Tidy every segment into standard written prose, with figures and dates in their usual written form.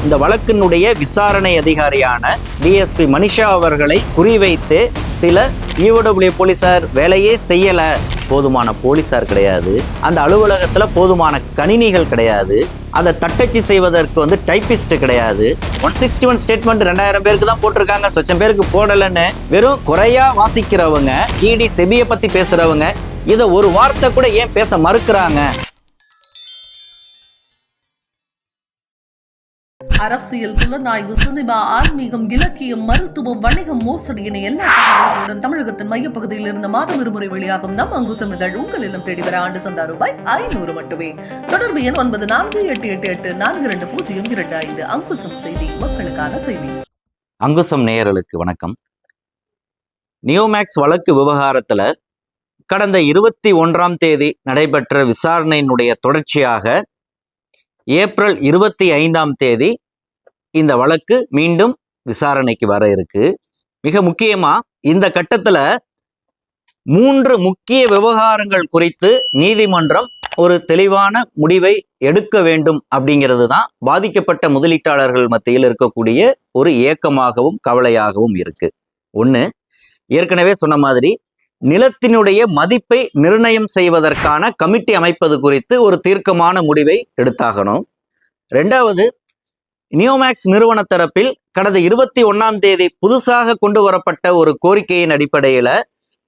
இந்த வழக்கினுடைய விசாரணை அதிகாரியான டிஎஸ்பி மனிஷா அவர்களை குறிவைத்து சில ஈஓடபிள்யூ போலீசார் வேலையே செய்யல, போதுமான போலீசார் கிடையாது, அந்த அலுவலகத்துல போதுமான கணினிகள் கிடையாது, அதை தட்டச்சு செய்வதற்கு டைப்பிஸ்ட் கிடையாது, 161 ஸ்டேட்மெண்ட் 2000 பேருக்கு தான் போட்டிருக்காங்க, சொச்சம் பேருக்கு போடலன்னு வெறும் குறையா வாசிக்கிறவங்க, இடி செபியை பத்தி பேசுறவங்க இதை ஒரு வார்த்தை கூட ஏன் பேச மறுக்கிறாங்க? அரசியல், புலனாய்வு, சினிமா, ஆன்மீகம், இலக்கியம், மருத்துவம், வணிகம், மோசடி என எல்லா தகவல்களுடன் தமிழகத்தின் மையப்பகுதியில் இருந்த மாதம் இருமுறை வெளியாகும் நம் அங்குசம் இதழ் உங்கள் இல்லம் தேடி வர ஆண்டு சந்தா ரூபாய் 500 மட்டுமே. தொடர்பு எண் 9488820225. அங்குசம் செய்தி, மக்களுக்கான செய்தி. அங்குசம் நேயர்களுக்கு வணக்கம். நியோமேக்ஸ் வழக்கு விவகாரத்துல கடந்த 21ஆம் தேதி நடைபெற்ற விசாரணையினுடைய தொடர்ச்சியாக ஏப்ரல் 25ஆம் தேதி இந்த வழக்கு மீண்டும் விசாரணைக்கு வர இருக்கு. மிக முக்கியமா இந்த கட்டத்துல 3 முக்கிய விவகாரங்கள் குறித்து நீதிமன்றம் ஒரு தெளிவான முடிவை எடுக்க வேண்டும் அப்படிங்கிறது தான் பாதிக்கப்பட்ட முதலீட்டாளர்கள் மத்தியில் இருக்கக்கூடிய ஒரு ஏக்கமாகவும் கவலையாகவும் இருக்கு. ஒண்ணு, ஏற்கனவே சொன்ன மாதிரி நிலத்தினுடைய மதிப்பை நிர்ணயம் செய்வதற்கான கமிட்டி அமைப்பது குறித்து ஒரு தீர்க்கமான முடிவை எடுத்தாகணும். 2வது, நியோமேக்ஸ் நிறுவன தரப்பில் கடந்த 21ஆம் தேதி புதுசாக கொண்டு வரப்பட்ட ஒரு கோரிக்கையின் அடிப்படையில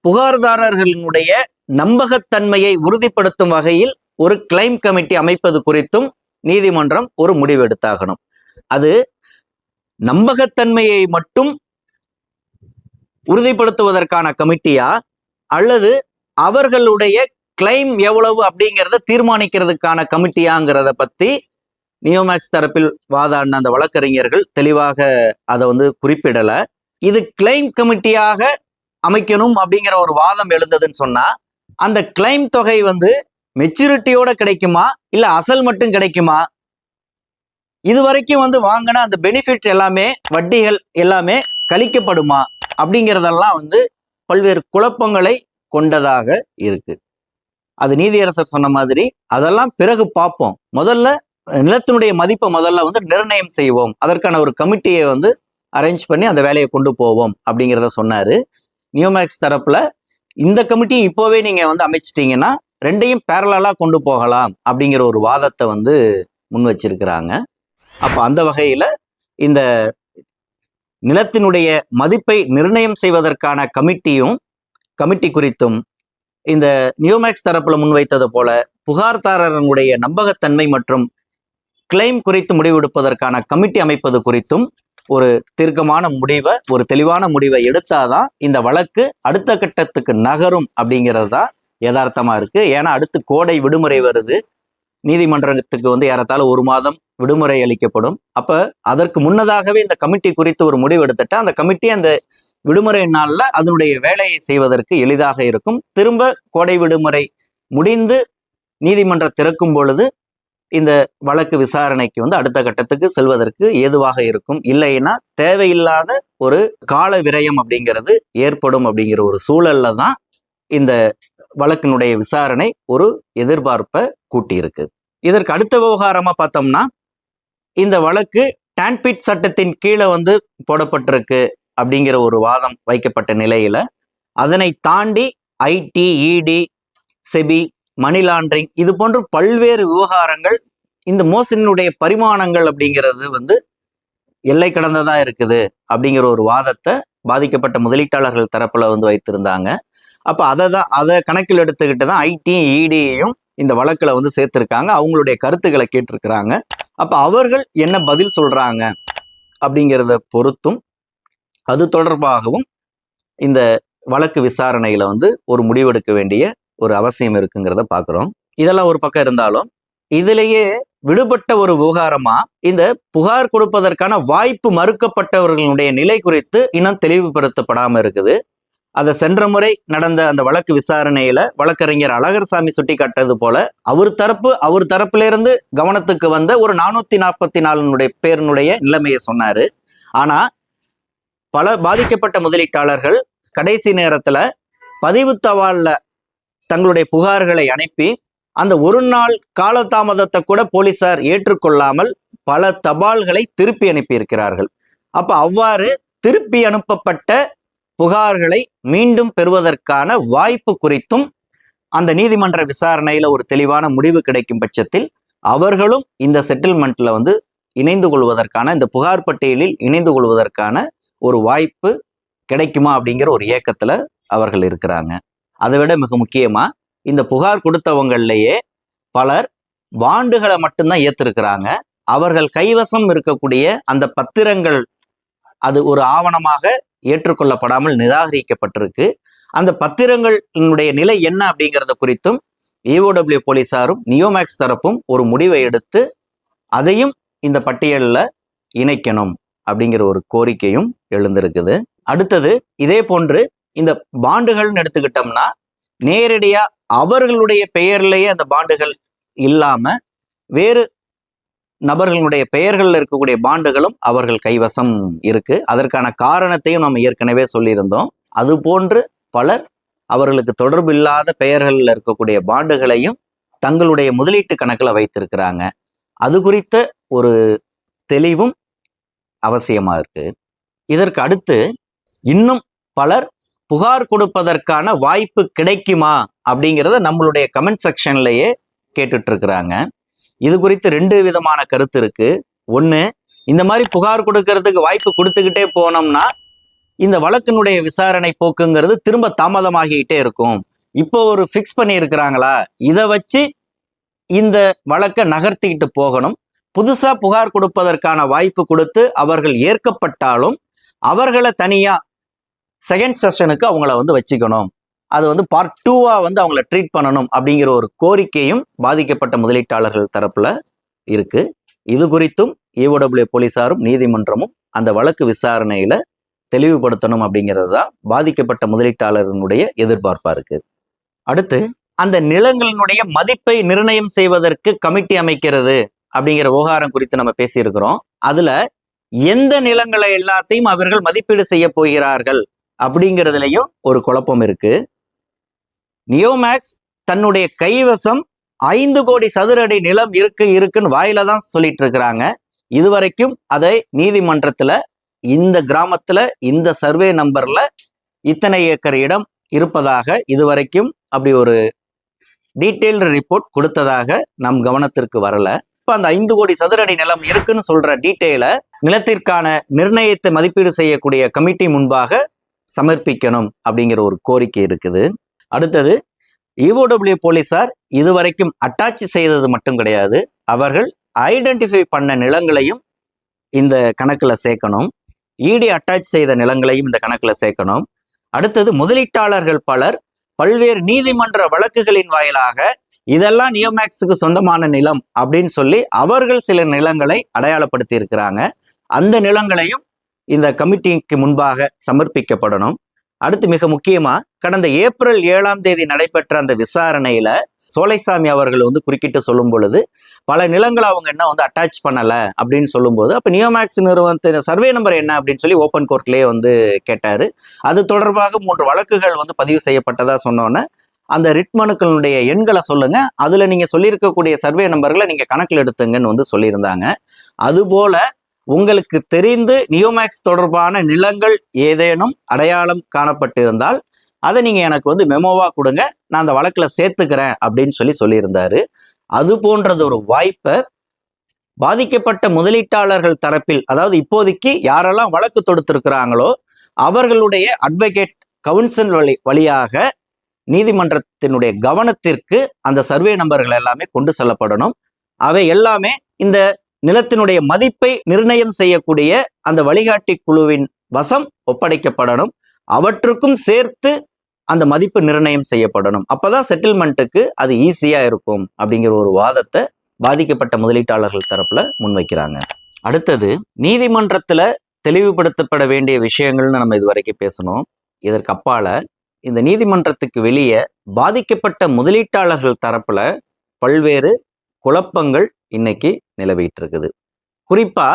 புகார்தாரர்களினுடைய நம்பகத்தன்மையை உறுதிப்படுத்தும் வகையில் ஒரு கிளைம் கமிட்டி அமைப்பது குறித்தும் நீதிமன்றம் ஒரு முடிவு எடுத்தாகணும். அது நம்பகத்தன்மையை மட்டும் உறுதிப்படுத்துவதற்கான கமிட்டியா அல்லது அவர்களுடைய கிளைம் எவ்வளவு அப்படிங்கிறத தீர்மானிக்கிறதுக்கான கமிட்டியாங்கிறத பத்தி நியோமேக்ஸ் தரப்பில் வாதாடின அந்த வழக்கறிஞர்கள் தெளிவாக அதை குறிப்பிடல. இது கிளைம் கமிட்டியாக அமைக்கணும் அப்படிங்கிற ஒரு வாதம் எழுந்ததுன்னு சொன்னா அந்த கிளைம் தொகை மெச்சூரிட்டியோட கிடைக்குமா இல்ல அசல் மட்டும் கிடைக்குமா, இது வரைக்கும் வாங்கின அந்த பெனிஃபிட் எல்லாமே, வட்டிகள் எல்லாமே கழிக்கப்படுமா அப்படிங்கிறதெல்லாம் பல்வேறு குழப்பங்களை கொண்டதாக இருக்கு. அது நீதியரசர் சொன்ன மாதிரி அதெல்லாம் பிறகு பார்ப்போம், முதல்ல நிலத்தினுடைய மதிப்பை முதல்ல நிர்ணயம் செய்வோம், அதற்கான ஒரு கமிட்டியை அரேஞ்ச் பண்ணி அந்த வேலையை கொண்டு போவோம் அப்படிங்கிறத சொன்னாரு. நியோமேக்ஸ் தரப்புல இந்த கமிட்டி இப்போவே நீங்க அமைச்சிட்டீங்கன்னா ரெண்டையும் பேரலா கொண்டு போகலாம் அப்படிங்கிற ஒரு வாதத்தை முன் வச்சிருக்கிறாங்க. அப்ப அந்த வகையில இந்த நிலத்தினுடைய மதிப்பை நிர்ணயம் செய்வதற்கான கமிட்டி குறித்தும் இந்த நியோமேக்ஸ் தரப்புல முன்வைத்தது போல புகார்தாரர்களுடைய நம்பகத்தன்மை மற்றும் கிளைம் குறித்து முடிவெடுப்பதற்கான கமிட்டி அமைப்பது குறித்தும் ஒரு தீர்க்கமான முடிவை, ஒரு தெளிவான முடிவை எடுத்தாதான் இந்த வழக்கு அடுத்த கட்டத்துக்கு நகரும் அப்படிங்கிறது தான் யதார்த்தமா இருக்கு. ஏன்னா அடுத்து கோடை விடுமுறை வருது, நீதிமன்றத்துக்கு ஏறத்தாழ 1 மாதம் விடுமுறை அளிக்கப்படும். அப்ப அதற்கு முன்னதாகவே இந்த கமிட்டி குறித்து ஒரு முடிவு எடுத்துட்டா அந்த கமிட்டி அந்த விடுமுறை நாள்ல அதனுடைய வேலையை செய்வதற்கு எளிதாக இருக்கும். திரும்ப கோடை விடுமுறை முடிந்து நீதிமன்றம் திறக்கும் பொழுது இந்த வழக்கு விசாரணைக்கு அடுத்த கட்டத்துக்கு செல்வதற்கு ஏதுவாக இருக்கும். இல்லைன்னா தேவையில்லாத ஒரு கால விரயம் அப்படிங்கிறது ஏற்படும் அப்படிங்கிற ஒரு சூழல்ல தான் இந்த வழக்கினுடைய விசாரணை ஒரு எதிர்பார்ப்பை கூட்டியிருக்கு. இதற்கு அடுத்த விவகாரமா பார்த்தோம்னா இந்த வழக்கு டான்பிட் சட்டத்தின் கீழே போடப்பட்டிருக்கு அப்படிங்கிற ஒரு வாதம் வைக்கப்பட்ட நிலையில அதனை தாண்டி ஐடி, இடி, செபி, மணி லாண்டரிங் இது போன்ற பல்வேறு விவகாரங்கள், இந்த மோசடியினுடைய பரிமாணங்கள் அப்படிங்கிறது எல்லை கடந்ததா இருக்குது அப்படிங்கிற ஒரு வாதத்தை பாதிக்கப்பட்ட முதலீட்டாளர்கள் தரப்புல வைத்திருந்தாங்க. அப்ப அதை கணக்கில் எடுத்துக்கிட்டு தான் ஐடி, இடியையும் இந்த வழக்குல சேர்த்திருக்காங்க, அவங்களுடைய கருத்துக்களை கேட்டிருக்கிறாங்க. அப்ப அவர்கள் என்ன பதில் சொல்றாங்க அப்படிங்கிறத பொறுத்தும் அது தொடர்பாகவும் இந்த வழக்கு விசாரணையில ஒரு முடிவெடுக்க வேண்டிய ஒரு அவசியம் இருக்குங்கிறத பார்க்குறோம். இதெல்லாம் ஒரு பக்கம் இருந்தாலும் இதிலேயே விடுபட்ட ஒரு விவகாரமா இந்த புகார் கொடுப்பதற்கான வாய்ப்பு மறுக்கப்பட்டவர்களுடைய நிலை குறித்து இன்னும் தெளிவுபடுத்தப்படாம இருக்குது. அதை சென்ற முறை நடந்த அந்த வழக்கு விசாரணையில வழக்கறிஞர் அழகர்சாமி சுட்டி காட்டது போல அவர் தரப்பிலிருந்து கவனத்துக்கு வந்த ஒரு 444 பேருடைய நிலைமையை சொன்னாரு. ஆனா பல பாதிக்கப்பட்ட முதலீட்டாளர்கள் கடைசி நேரத்துல பதிவு தபால்ல தங்களுடைய புகார்களை அனுப்பி அந்த ஒரு நாள் காலதாமதத்தை கூட போலீசார் ஏற்றுக்கொள்ளாமல் பல தபால்களை திருப்பி அனுப்பியிருக்கிறார்கள். அப்ப அவ்வாறு திருப்பி அனுப்பப்பட்ட புகார்களை மீண்டும் பெறுவதற்கான வாய்ப்பு குறித்தும் அந்த நீதிமன்ற விசாரணையில ஒரு தெளிவான முடிவு கிடைக்கும் பட்சத்தில் அவர்களும் இந்த செட்டில்மெண்ட்ல இணைந்து கொள்வதற்கான, இந்த புகார் பட்டியலில் இணைந்து கொள்வதற்கான ஒரு வாய்ப்பு கிடைக்குமா அப்படிங்கிற ஒரு ஏக்கத்துல அவர்கள் இருக்கிறாங்க. அதை விட மிக முக்கியமா இந்த புகார் கொடுத்தவங்களையே பலர் பாண்டுகளை மட்டும்தான் ஏத்திருக்கிறாங்க. அவர்கள் கைவசம் இருக்கக்கூடிய அந்த பத்திரங்கள் அது ஒரு ஆவணமாக ஏற்றுக்கொள்ளப்படாமல் நிராகரிக்கப்பட்டிருக்கு. அந்த பத்திரங்களினுடைய நிலை என்ன அப்படிங்கிறத குறித்தும் EOW போலீசாரும் நியோமேக்ஸ் தரப்பும் ஒரு முடிவை எடுத்து அதையும் இந்த பட்டியலில் இணைக்கணும் அப்படிங்கிற ஒரு கோரிக்கையும் எழுந்திருக்குது. அடுத்தது இதே போன்று இந்த பாண்டுகள்னு எடுத்துக்கிட்டோம்னா நேரடியா அவர்களுடைய பெயர்லேயே அந்த பாண்டுகள் இல்லாம வேறு நபர்களுடைய பெயர்களில் இருக்கக்கூடிய பாண்டுகளும் அவர்கள் கைவசம் இருக்கு. அதற்கான காரணத்தையும் நம்ம ஏற்கனவே சொல்லியிருந்தோம். அது போன்று பலர் அவர்களுக்கு தொடர்பு இல்லாத பெயர்களில் இருக்கக்கூடிய பாண்டுகளையும் தங்களுடைய முதலீட்டு கணக்கில் வைத்திருக்கிறாங்க. அது குறித்த ஒரு தெளிவும் அவசியமா இருக்கு. இதற்கு அடுத்து இன்னும் பலர் புகார் கொடுப்பதற்கான வாய்ப்பு கிடைக்குமா அப்படிங்கிறத நம்மளுடைய கமெண்ட் செக்ஷன்லயே கேட்டுட்டு இருக்கிறாங்க. இது குறித்து 2 விதமான கருத்து இருக்கு. ஒன்று, இந்த மாதிரி புகார் கொடுக்கறதுக்கு வாய்ப்பு கொடுத்துக்கிட்டே போனோம்னா இந்த வழக்கினுடைய விசாரணை போக்குங்கிறது திரும்ப தாமதமாகிக்கிட்டே இருக்கும். இப்போ ஒரு ஃபிக்ஸ் பண்ணி இருக்கிறாங்களா, இதை வச்சு இந்த வழக்கை நகர்த்திக்கிட்டு போகணும். புதுசா புகார் கொடுப்பதற்கான வாய்ப்பு கொடுத்து அவர்கள் ஏற்கப்பட்டாலும் அவர்களை தனியா செகண்ட் செஷனுக்கு அவங்கள வச்சுக்கணும். அது பார்ட் 2வா அவங்கள ட்ரீட் பண்ணணும் அப்படிங்கிற ஒரு கோரிக்கையும் பாதிக்கப்பட்ட முதலீட்டாளர்கள் தரப்புல இருக்கு. இது குறித்தும் EOW போலீசாரும் நீதிமன்றமும் அந்த வழக்கு விசாரணையில தெளிவுபடுத்தணும் அப்படிங்கிறது தான் பாதிக்கப்பட்ட முதலீட்டாளர்களுடைய எதிர்பார்ப்பா இருக்கு. அடுத்து அந்த நிலங்களினுடைய மதிப்பை நிர்ணயம் செய்வதற்கு கமிட்டி அமைக்கிறது அப்படிங்கிற விவகாரம் குறித்து நம்ம பேசியிருக்கிறோம். அதுல எந்த நிலங்களை எல்லாத்தையும் அவர்கள் மதிப்பீடு செய்ய போகிறார்கள் அப்படிங்கிறதுலையும் ஒரு குழப்பம் இருக்கு. நியோமேக்ஸ் தன்னுடைய கைவசம் 5 கோடி சதுர அடி நிலம் இருக்குன்னு வாயில தான் சொல்லிட்டு இருக்கிறாங்க. இதுவரைக்கும் அதை நீதிமன்றத்துல இந்த கிராமத்துல இந்த சர்வே நம்பர்ல இத்தனை ஏக்கர் இடம் இருப்பதாக இதுவரைக்கும் அப்படி ஒரு டீட்டெயில்டு ரிப்போர்ட் கொடுத்ததாக நம் கவனத்திற்கு வரல. இப்ப அந்த 5 கோடி சதுர அடி நிலம் இருக்குன்னு சொல்ற டீட்டெயிலை நிலத்திற்கான நிர்ணயத்தை மதிப்பீடு செய்யக்கூடிய கமிட்டி முன்பாக சமர்ப்பிக்கணும் அப்படிங்கிற ஒரு கோரிக்கை இருக்குது. அடுத்தது EOW போலீசார் இதுவரைக்கும் அட்டாச் செய்தது மட்டும் கிடையாது, அவர்கள் ஐடென்டிஃபை பண்ண நிலங்களையும் இந்த கணக்குல சேர்க்கணும். இடி அட்டாச் செய்த நிலங்களையும் இந்த கணக்குல சேர்க்கணும். அடுத்தது முதலீட்டாளர்கள் பலர் பல்வேறு நீதிமன்ற வழக்குகளின் வாயிலாக இதெல்லாம் நியோமேக்ஸுக்கு சொந்தமான நிலம் அப்படின்னு சொல்லி அவர்கள் சில நிலங்களை அடையாளப்படுத்தி இருக்கிறாங்க. அந்த நிலங்களையும் இந்த கமிட்டிக்கு முன்பாக சமர்ப்பிக்கப்படணும். அடுத்து மிக முக்கியமா கடந்த ஏப்ரல் 7ஆம் தேதி நடைபெற்ற அந்த விசாரணையில சோலைசாமி அவர்கள் குறுக்கிட்டு சொல்லும் பொழுது பல நிலங்களை அவங்க என்ன அட்டாச் பண்ணல அப்படின்னு சொல்லும்போது அப்ப நியோமேக்ஸ் நிறுவனத்தின் சர்வே நம்பர் என்ன அப்படின்னு சொல்லி ஓப்பன் கோர்ட்லயே கேட்டாரு. அது தொடர்பாக 3 வழக்குகள் பதிவு செய்யப்பட்டதா சொன்னோன்னே அந்த ரிட் மனுக்களுடைய எண்களை சொல்லுங்க, அதுல நீங்க சொல்லியிருக்கக்கூடிய சர்வே நம்பர்களை நீங்க கணக்கில் எடுத்துங்கன்னு சொல்லியிருந்தாங்க. அதுபோல உங்களுக்கு தெரிந்து நியோமேக்ஸ் தொடர்பான நிலங்கள் ஏதேனும் அடையாளம் காணப்பட்டிருந்தால் அதை நீங்க எனக்கு மெமோவா கொடுங்க, நான் அந்த வழக்குல சேர்த்துக்கிறேன் அப்படின்னு சொல்லியிருந்தாரு. அது போன்றது ஒரு வாய்ப்பை பாதிக்கப்பட்ட முதலீட்டாளர்கள் தரப்பில், அதாவது இப்போதைக்கு யாரெல்லாம் வழக்கு தொடுத்திருக்கிறாங்களோ அவர்களுடைய அட்வொகேட் கவுன்சில் வழியாக நீதிமன்றத்தினுடைய கவனத்திற்கு அந்த சர்வே நம்பர்கள் எல்லாமே கொண்டு செல்லப்படணும். அவை எல்லாமே இந்த நிலத்தினுடைய மதிப்பை நிர்ணயம் செய்யக்கூடிய அந்த வழிகாட்டி குழுவின் வசம் ஒப்படைக்கப்படணும். அவற்றுக்கும் சேர்த்து அந்த மதிப்பு நிர்ணயம் செய்யப்படணும். அப்பதான் செட்டில்மெண்ட்டுக்கு அது ஈஸியா இருக்கும் அப்படிங்கிற ஒரு வாதத்தை பாதிக்கப்பட்ட முதலீட்டாளர்கள் தரப்புல முன்வைக்கிறாங்க. அடுத்தது நீதிமன்றத்துல தெளிவுபடுத்தப்பட வேண்டிய விஷயங்கள்னு நம்ம இதுவரைக்கும் பேசணும். இதற்கு அப்பால இந்த நீதிமன்றத்துக்கு வெளியே பாதிக்கப்பட்ட முதலீட்டாளர்கள் தரப்புல பல்வேறு குழப்பங்கள் இன்னைக்கு நிலவிட்டு இருக்குது. குறிப்பா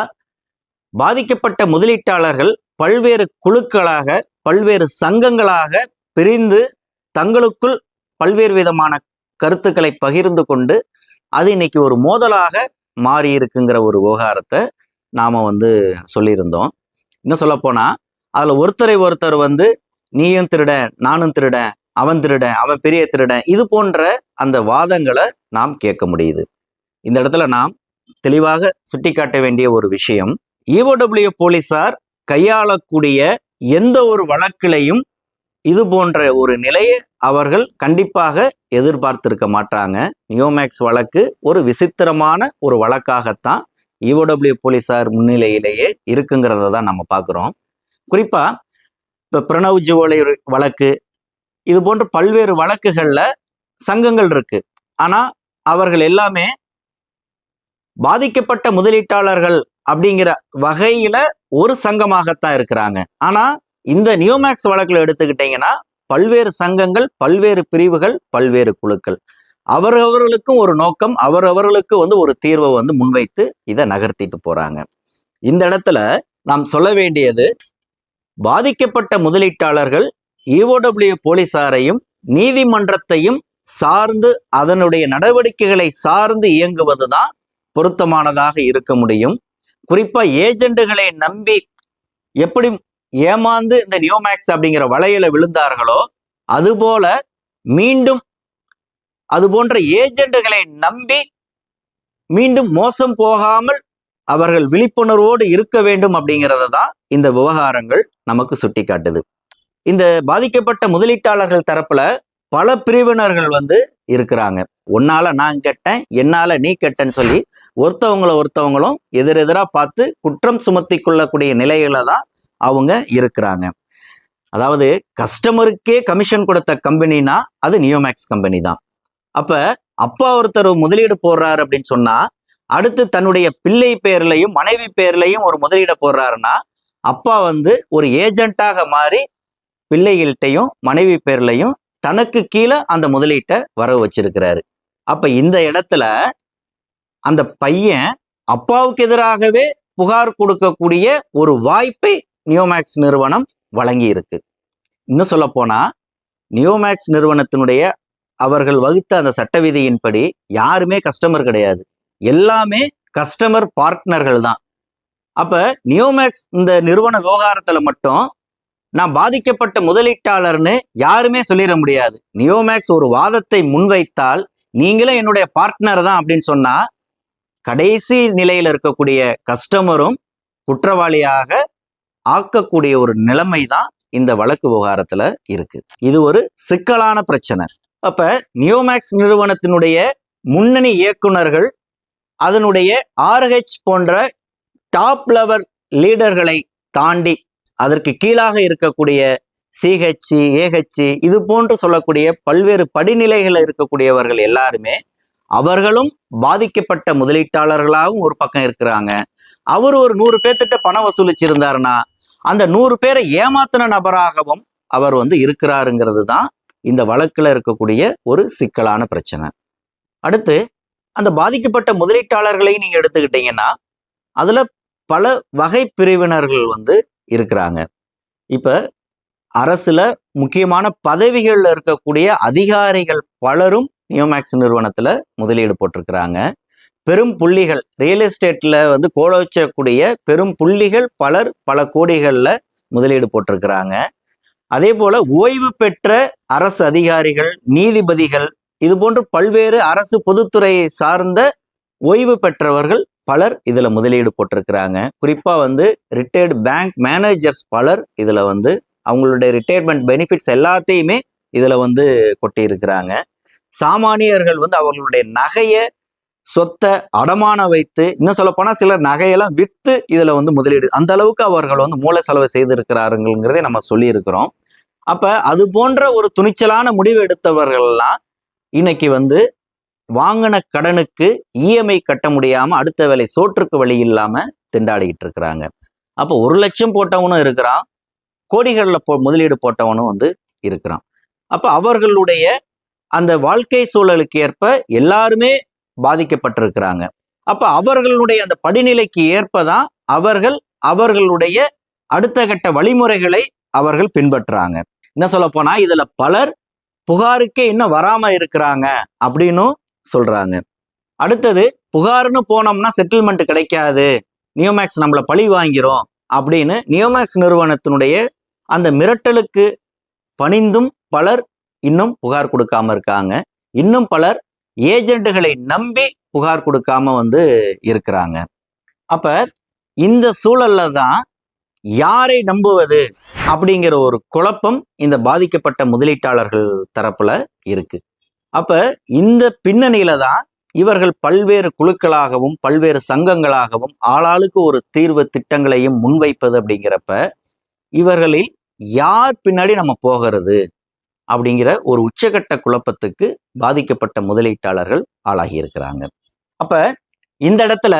பாதிக்கப்பட்ட முதலீட்டாளர்கள் பல்வேறு குழுக்களாக பல்வேறு சங்கங்களாக பிரிந்து தங்களுக்குள் பல்வேறு விதமான கருத்துக்களை பகிர்ந்து கொண்டு அது இன்னைக்கு ஒரு மோதலாக மாறி இருக்குங்கிற ஒரு விவகாரத்தை நாம சொல்லியிருந்தோம். இன்னும் சொல்ல போனா அதுல ஒருத்தரை ஒருத்தர் நீயும் திருடன், நானும் திருடன், அவன் திருடன், அவன் பெரிய திருடன், இது போன்ற அந்த வாதங்களை நாம் கேட்க முடியுது. இந்த இடத்துல நாம் தெளிவாக சுட்டிக்காட்ட வேண்டிய ஒரு விஷயம், EOW போலீசார் கையாளக்கூடிய எந்த ஒரு வழக்கிலையும் இது போன்ற ஒரு நிலையை அவர்கள் கண்டிப்பாக எதிர்பார்த்திருக்க மாட்டாங்க. நியோமேக்ஸ் வழக்கு ஒரு விசித்திரமான ஒரு வழக்காகத்தான் EOW போலீசார் முன்னிலையிலேயே இருக்குங்கிறத தான் நம்ம பார்க்குறோம். குறிப்பா இப்ப பிரணவ் ஜுவலை வழக்கு, இது போன்ற பல்வேறு வழக்குகள்ல சங்கங்கள் இருக்கு. ஆனா அவர்கள் எல்லாமே பாதிக்கப்பட்ட முதலீட்டாளர்கள் அப்படிங்கிற வகையில ஒரு சங்கமாகத்தான் இருக்கிறாங்க. ஆனா இந்த நியோமேக்ஸ் வழக்குல எடுத்துக்கிட்டீங்கன்னா பல்வேறு சங்கங்கள், பல்வேறு பிரிவுகள், பல்வேறு குழுக்கள், அவரவர்களுக்கும் ஒரு நோக்கம், அவரவர்களுக்கு ஒரு தீர்வை முன்வைத்து இதை நகர்த்திட்டு போறாங்க. இந்த இடத்துல நாம் சொல்ல வேண்டியது, பாதிக்கப்பட்ட முதலீட்டாளர்கள் EOW போலீசாரையும் நீதிமன்றத்தையும் சார்ந்து அதனுடைய நடவடிக்கைகளை சார்ந்து இயங்குவதுதான் பொருத்தமானதாக இருக்க முடியும். குறிப்பா ஏஜெண்டுகளை நம்பி எப்படி ஏமாந்து இந்த நியோமேக்ஸ் அப்படிங்கிற வலையில விழுந்தார்களோ அதுபோல மீண்டும் அது போன்ற ஏஜெண்டுகளை நம்பி மீண்டும் மோசம் போகாமல் அவர்கள் விழிப்புணர்வோடு இருக்க வேண்டும் அப்படிங்கிறத தான் இந்த விவகாரங்கள் நமக்கு சுட்டி காட்டுது. இந்த பாதிக்கப்பட்ட முதலீட்டாளர்கள் தரப்புல பல பிரிவினர்கள் இருக்கிறாங்க. உன்னால நான் கெட்டேன், என்னால நீ கெட்டன்னு சொல்லி ஒருத்தவங்களும் எதிரெதிரா பார்த்து குற்றம் சுமத்தி கொள்ளக்கூடிய நிலையில தான் அவங்க இருக்கிறாங்க. அதாவது கஸ்டமருக்கே கமிஷன் கொடுத்த கம்பெனினா அது நியோமேக்ஸ் கம்பெனி தான். அப்ப அப்பா ஒருத்தர் முதலீடு போடுறாரு அப்படின்னு சொன்னா அடுத்து தன்னுடைய பிள்ளை பேர்லையும் மனைவி பேர்லையும் ஒரு முதலீடு போடுறாருன்னா அப்பா ஒரு ஏஜென்ட்டாக மாறி பிள்ளைகள்கிட்டையும் மனைவி பேர்லையும் தனக்கு கீழே அந்த முதலீட்டை வரவு வச்சிருக்கிறாரு. அப்ப இந்த இடத்துல அந்த பையன் அப்பாவுக்கு எதிராகவே புகார் கொடுக்கக்கூடிய ஒரு வாய்ப்பை நியோமேக்ஸ் நிறுவனம் வழங்கி இருக்கு. இன்னும் சொல்ல போனா நியோமேக்ஸ் நிறுவனத்தினுடைய அவர்கள் வகுத்த அந்த சட்ட விதியின்படி யாருமே கஸ்டமர் கிடையாது, எல்லாமே கஸ்டமர் பார்ட்னர்கள் தான். அப்ப நியோமேக்ஸ் இந்த நிறுவன விவகாரத்துல மட்டும் நான் பாதிக்கப்பட்ட முதலீட்டாளர்னு யாருமே சொல்லிட முடியாது. நியோமேக்ஸ் ஒரு வாதத்தை முன்வைத்தால் நீங்களும் என்னுடைய பார்ட்னர் தான் அப்படின்னு சொன்னா கடைசி நிலையில இருக்கக்கூடிய கஸ்டமரும் குற்றவாளியாக ஆக்கக்கூடிய ஒரு நிலைமை தான் இந்த வழக்கு விவகாரத்துல இருக்கு. இது ஒரு சிக்கலான பிரச்சனை. அப்ப நியோமேக்ஸ் நிறுவனத்தினுடைய முன்னணி இயக்குனர்கள் அதனுடைய RH போன்ற டாப் லெவல் லீடர்களை தாண்டி அதற்கு கீழாக இருக்கக்கூடிய CH, AH இது போன்று சொல்லக்கூடிய பல்வேறு படிநிலைகள் இருக்கக்கூடியவர்கள் எல்லாருமே அவர்களும் பாதிக்கப்பட்ட முதலீட்டாளர்களாகவும் ஒரு பக்கம் இருக்கிறாங்க. அவர் ஒரு 100 பேர்த்திட்ட பணம் வசூலிச்சிருந்தாருன்னா அந்த 100 பேரை ஏமாத்தின நபராகவும் அவர் இருக்கிறாருங்கிறது தான் இந்த வழக்குல இருக்கக்கூடிய ஒரு சிக்கலான பிரச்சனை. அடுத்து அந்த பாதிக்கப்பட்ட முதலீட்டாளர்களை நீங்க எடுத்துக்கிட்டீங்கன்னா அதுல பல வகை பிரிவினர்கள் இருக்கிறாங்க. இப்ப அரசுல முக்கியமான பதவிகள்ல இருக்கக்கூடிய அதிகாரிகள் பலரும் நியோமேக்ஸ் நிறுவனத்துல முதலீடு போட்டிருக்கிறாங்க. பெரும் புள்ளிகள் ரியல் எஸ்டேட்ல கோலோச்சக்கூடிய பெரும் புள்ளிகள் பலர் பல கோடிகள்ல முதலீடு போட்டிருக்கிறாங்க. அதே போல ஓய்வு பெற்ற அரசு அதிகாரிகள், நீதிபதிகள், இது போன்று பல்வேறு அரசு பொதுத்துறையை சார்ந்த ஓய்வு பெற்றவர்கள் பலர் இதுல முதலீடு போட்டிருக்கிறாங்க. குறிப்பா ரிட்டையர்டு பேங்க் மேனேஜர்ஸ் பலர் இதுல அவங்களுடைய ரிட்டையர்மெண்ட் பெனிஃபிட்ஸ் எல்லாத்தையுமே இதுல கொட்டி இருக்கிறாங்க. சாமானியர்கள் அவர்களுடைய நகையை சொத்தை அடமான வைத்து, இன்னும் சொல்ல போனா சிலர் நகையெல்லாம் வித்து இதுல முதலீடு, அந்த அளவுக்கு அவர்கள் மூல செலவு செய்திருக்கிறாருங்கிறதை நம்ம சொல்லி இருக்கிறோம். அப்ப அது போன்ற ஒரு துணிச்சலான முடிவு எடுத்தவர்கள்லாம் இன்னைக்கு வாங்கின கடனுக்கு EMI கட்ட முடியாம அடுத்த வேலை சோற்றுக்கு வழி இல்லாம திண்டாடிக்கிட்டு இருக்கிறாங்க. அப்போ 1 லட்சம் போட்டவனும் இருக்கிறான், கோடிகள்ல முதலீடு போட்டவனும் இருக்கிறான். அப்ப அவர்களுடைய அந்த வாழ்க்கை சூழலுக்கு ஏற்ப எல்லாருமே பாதிக்கப்பட்டிருக்கிறாங்க. அப்ப அவர்களுடைய அந்த படிநிலைக்கு ஏற்பதான் அவர்களுடைய அடுத்த கட்ட வழிமுறைகளை அவர்கள் பின்பற்றுறாங்க. என்ன சொல்ல போனா இதுல பலர் புகாருக்கே இன்னும் வராம இருக்கிறாங்க அப்படின்னு சொல்றாங்க. அடுத்தது புகார்னு போனோம்னா செட்டில்மெண்ட் கிடைக்காது, நியோமேக்ஸ் நம்மளை பழி வாங்கிறோம் அப்படின்னு நியோமேக்ஸ் நிறுவனத்தினுடைய அந்த மிரட்டலுக்கு பணிந்தும் பலர் இன்னும் புகார் கொடுக்காம இருக்காங்க. இன்னும் பலர் ஏஜென்ட்டுகளை நம்பி புகார் கொடுக்காம இருக்கிறாங்க. அப்ப இந்த சூழல்ல தான் யாரை நம்புவது அப்படிங்கிற ஒரு குழப்பம் இந்த பாதிக்கப்பட்ட முதலீட்டாளர்கள் தரப்புல இருக்கு. அப்ப இந்த பின்னணியில தான் இவர்கள் பல்வேறு குழுக்களாகவும் பல்வேறு சங்கங்களாகவும் ஆளாளுக்கு ஒரு தீர்வு திட்டங்களையும் முன்வைப்பது. அப்படிங்கிறப்ப இவர்களில் யார் பின்னாடி நம்ம போகிறது அப்படிங்கிற ஒரு உச்சகட்ட குழப்பத்துக்கு பாதிக்கப்பட்ட முதலீட்டாளர்கள் ஆளாகி இருக்கிறாங்க. அப்ப இந்த இடத்துல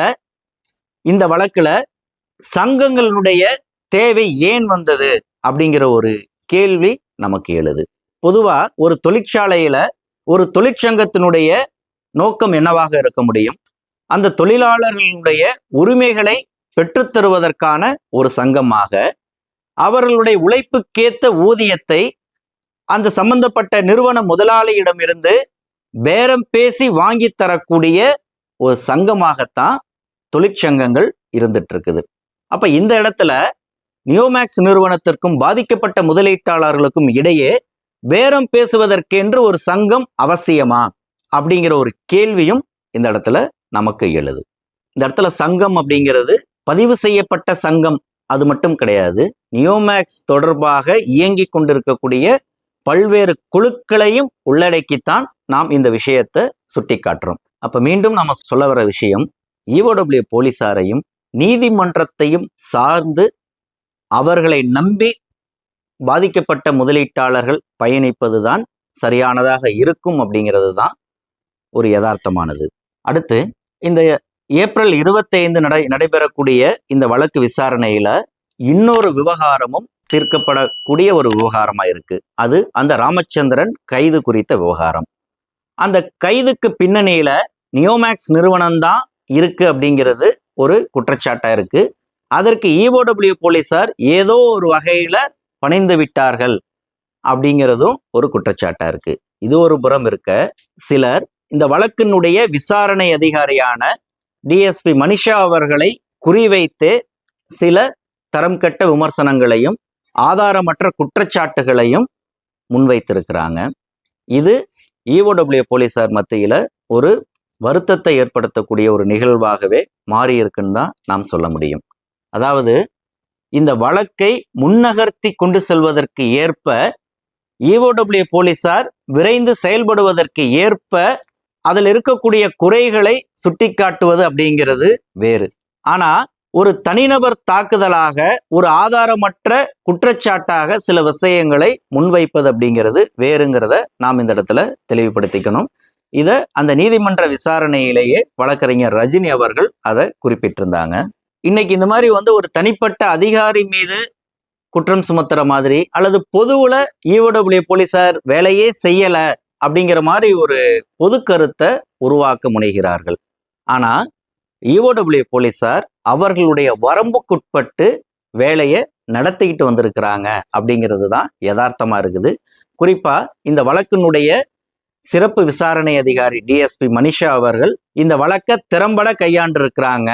இந்த வழக்குல சங்கங்களுடைய தேவை ஏன் வந்தது அப்படிங்கிற ஒரு கேள்வி நமக்கு எழுது. பொதுவா ஒரு தொழிற்சாலையில ஒரு தொழிற்சங்கத்தினுடைய நோக்கம் என்னவாக இருக்க முடியும்? அந்த தொழிலாளர்களுடைய உரிமைகளை பெற்றுத்தருவதற்கான ஒரு சங்கமாக, அவர்களுடைய உழைப்புக்கேத்த ஊதியத்தை அந்த சம்பந்தப்பட்ட நிறுவன முதலாளியிடமிருந்து பேரம் பேசி வாங்கி தரக்கூடிய ஒரு சங்கமாகத்தான் தொழிற்சங்கங்கள் இருந்துட்டு இருக்குது. அப்ப இந்த இடத்துல நியோமேக்ஸ் நிறுவனத்திற்கும் பாதிக்கப்பட்ட முதலீட்டாளர்களுக்கும் இடையே பேரம் பேசுவதற்கென்று ஒரு சங்கம் அவசியமா அப்படிங்கிற ஒரு கேள்வியும் இந்த இடத்துல நமக்கு எழுது. இந்த இடத்துல சங்கம் அப்படிங்கிறது பதிவு செய்யப்பட்ட சங்கம் அது மட்டும் கிடையாது, நியோமேக்ஸ் தொடர்பாக இயங்கி கொண்டிருக்கக்கூடிய பல்வேறு குழுக்களையும் உள்ளடக்கித்தான் நாம் இந்த விஷயத்தை சுட்டி காட்டுறோம். அப்ப மீண்டும் நம்ம சொல்ல வர விஷயம், EOW போலீசாரையும் நீதிமன்றத்தையும் சார்ந்து அவர்களை நம்பி பாதிக்கப்பட்ட முதலீட்டாளர்கள் பயணிப்பதுதான் சரியானதாக இருக்கும் அப்படிங்கிறது தான் ஒரு யதார்த்தமானது. அடுத்து இந்த ஏப்ரல் 25 நடைபெறக்கூடிய இந்த வழக்கு விசாரணையில இன்னொரு விவகாரமும் தீர்க்கப்படக்கூடிய ஒரு விவகாரமா இருக்கு. அது அந்த ராமச்சந்திரன் கைது குறித்த விவகாரம். அந்த கைதுக்கு பின்னணியில நியோமேக்ஸ் நிறுவனம் தான் இருக்கு அப்படிங்கிறது ஒரு குற்றச்சாட்டா இருக்கு. அதற்கு EOW போலீசார் ஏதோ ஒரு வகையில பணிந்து விட்டார்கள் அப்படிங்கிறதும் ஒரு குற்றச்சாட்டா இருக்கு. இது ஒரு புறம் இருக்க, சிலர் இந்த வழக்கினுடைய விசாரணை அதிகாரியான டிஎஸ்பி மனிஷா அவர்களை குறிவைத்து சில தரம் கெட்ட விமர்சனங்களையும் ஆதாரமற்ற குற்றச்சாட்டுகளையும் முன்வைத்திருக்கிறாங்க. இது EOW போலீசார் மத்தியில ஒரு வருத்தத்தை ஏற்படுத்தக்கூடிய ஒரு நிகழ்வாகவே மாறி இருக்குன்னு தான் நாம் சொல்ல முடியும். அதாவது இந்த வழக்கை முன்னகர்த்தி கொண்டு செல்வதற்கு ஏற்ப EOW போலீசார் விரைந்து செயல்படுவதற்கு ஏற்ப அதில் இருக்கக்கூடிய குறைகளை சுட்டிக்காட்டுவது அப்படிங்கிறது வேறு. ஆனா ஒரு தனிநபர் தாக்குதலாக ஒரு ஆதாரமற்ற குற்றச்சாட்டாக சில விஷயங்களை முன்வைப்பது அப்படிங்கிறது வேறுங்கிறத நாம் இந்த இடத்துல தெளிவுபடுத்திக்கணும். இதை அந்த நீதிமன்ற விசாரணையிலேயே வழக்கறிஞர் ரஜினி அவர்கள் அதை குறிப்பிட்டிருந்தாங்க. இன்னைக்கு இந்த மாதிரி ஒரு தனிப்பட்ட அதிகாரி மீது குற்றம் சுமத்துற மாதிரி அல்லது பொதுவுல EOW போலீசார் வேலையே செய்யல அப்படிங்கிற மாதிரி ஒரு பொது கருத்தை உருவாக்க முனைகிறார்கள். ஆனா EOW போலீசார் அவர்களுடைய வரம்புக்குட்பட்டு வேலையை நடத்திக்கிட்டு வந்திருக்கிறாங்க அப்படிங்கிறது தான் யதார்த்தமா இருக்குது. குறிப்பா இந்த வழக்கினுடைய சிறப்பு விசாரணை அதிகாரி டிஎஸ்பி மனிஷா அவர்கள் இந்த வழக்கை திறம்பட கையாண்டு இருக்கிறாங்க.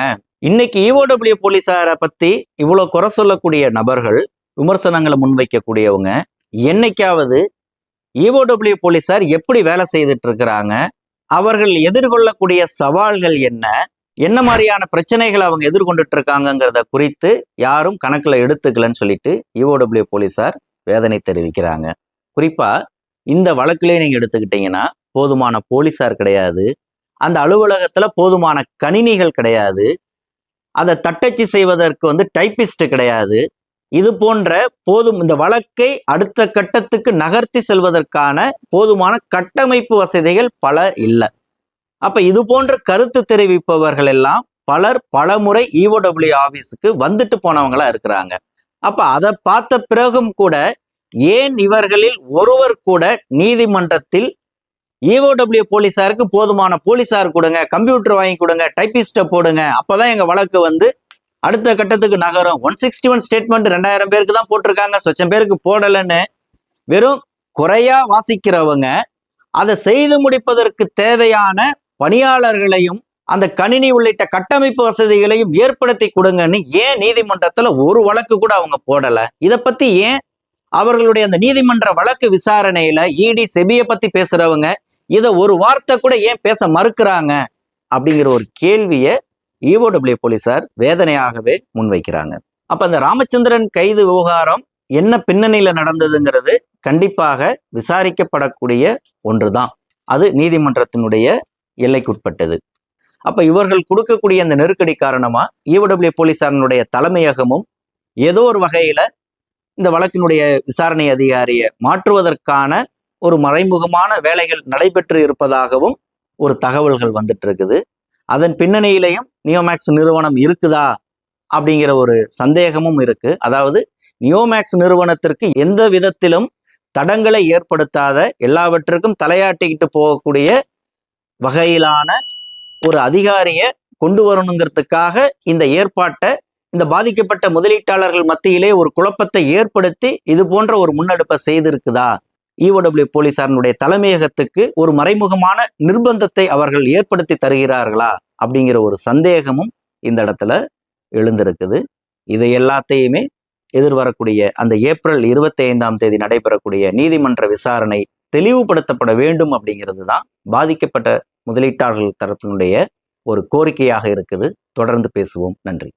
இன்னைக்கு EOW போலீசாரை பத்தி இவ்வளவு குறை சொல்லக்கூடிய நபர்கள், விமர்சனங்களை முன்வைக்கக்கூடியவங்க, என்னைக்காவது EOW போலீசார் எப்படி வேலை செய்துட்டு இருக்கிறாங்க, அவர்கள் எதிர்கொள்ளக்கூடிய சவால்கள் என்ன மாதிரியான பிரச்சனைகளை அவங்க எதிர்கொண்டுட்டு இருக்காங்கிறத குறித்து யாரும் கணக்குல எடுத்துக்கலன்னு சொல்லிட்டு EOW போலீசார் வேதனை தெரிவிக்கிறாங்க. குறிப்பா இந்த வழக்கிலே நீங்க எடுத்துக்கிட்டீங்கன்னா போதுமான போலீசார் கிடையாது, அந்த அலுவலகத்துல போதுமான கணினிகள் கிடையாது, அதை தட்டச்சு செய்வதற்கு டைப்பிஸ்ட் கிடையாது. இது போன்ற இந்த வழக்கை அடுத்த கட்டத்துக்கு நகர்த்தி செல்வதற்கான போதுமான கட்டமைப்பு வசதிகள் பல இல்லை. அப்ப இது போன்ற கருத்து தெரிவிப்பவர்கள் எல்லாம் பலர் பலமுறை EOW ஆபீஸுக்கு வந்துட்டு போனவங்களா இருக்கிறாங்க. அப்ப அதை பார்த்த பிறகும் கூட ஏன் இவர்களில் ஒருவர் கூட நீதிமன்றத்தில் EOW போலீசாருக்கு போதுமான போலீசார் கொடுங்க, கம்ப்யூட்டர் வாங்கி கொடுங்க, டைப்பிஸ்ட போடுங்க, அப்பதான் எங்க வழக்கு அடுத்த கட்டத்துக்கு நகரும், 161 ஸ்டேட்மெண்ட் 2000 பேருக்கு தான் போட்டிருக்காங்க, 1,000 பேருக்கு போடலன்னு வெறும் குறையா வாசிக்கிறவங்க அதை செய்து முடிப்பதற்கு தேவையான பணியாளர்களையும் அந்த கணினி உள்ளிட்ட கட்டமைப்பு வசதிகளையும் ஏற்படுத்தி கொடுங்கன்னு ஏன் நீதிமன்றத்துல ஒரு வழக்கு கூட அவங்க போடல? இதை பத்தி ஏன் அவர்களுடைய அந்த நீதிமன்ற வழக்கு விசாரணையில இடி செபியை பத்தி பேசுறவங்க இதை ஒரு வார்த்தை கூட ஏன் பேச மறுக்கிறாங்க அப்படிங்கிற ஒரு கேள்வியை EOW போலீசார் வேதனையாகவே முன்வைக்கிறாங்க. அப்ப அந்த ராமச்சந்திரன் கைது விவகாரம் என்ன பின்னணியில நடந்ததுங்கிறது கண்டிப்பாக விசாரிக்கப்படக்கூடிய ஒன்றுதான். அது நீதிமன்றத்தினுடைய எல்லைக்குட்பட்டது. அப்ப இவர்கள் கொடுக்கக்கூடிய அந்த நெருக்கடி காரணமா EOW போலீசாரினுடைய தலைமையகமும் ஏதோ ஒரு வகையில இந்த வழக்கினுடைய விசாரணை அதிகாரியை மாற்றுவதற்கான ஒரு மறைமுகமான வேலைகள் நடைபெற்று இருப்பதாகவும் ஒரு தகவல்கள் வந்துட்டு இருக்குது. அதன் பின்னணியிலையும் நியோமேக்ஸ் நிறுவனம் இருக்குதா அப்படிங்கிற ஒரு சந்தேகமும் இருக்கு. அதாவது நியோமேக்ஸ் நிறுவனத்திற்கு எந்த விதத்திலும் தடங்களை ஏற்படுத்தாத, எல்லாவற்றுக்கும் தலையாட்டிக்கிட்டு போகக்கூடிய வகையிலான ஒரு அதிகாரியை கொண்டு வரணுங்கிறதுக்காக இந்த ஏற்பாட்டை இந்த பாதிக்கப்பட்ட முதலீட்டாளர்கள் மத்தியிலே ஒரு குழப்பத்தை ஏற்படுத்தி இது போன்ற ஒரு முன்னெடுப்பை செய்திருக்குதா? EOW போலீசாரினுடைய தலைமையகத்துக்கு ஒரு மறைமுகமான நிர்பந்தத்தை அவர்கள் ஏற்படுத்தி தருகிறார்களா அப்படிங்கிற ஒரு சந்தேகமும் இந்த இடத்துல எழுந்திருக்குது. இதை எல்லாத்தையுமே எதிர்வரக்கூடிய அந்த ஏப்ரல் 25 நடைபெறக்கூடிய நீதிமன்ற விசாரணை தெளிவுபடுத்தப்பட வேண்டும் அப்படிங்கிறது தான் பாதிக்கப்பட்ட முதலீட்டாளர்கள் தரப்பினுடைய ஒரு கோரிக்கையாக இருக்குது. தொடர்ந்து பேசுவோம். நன்றி.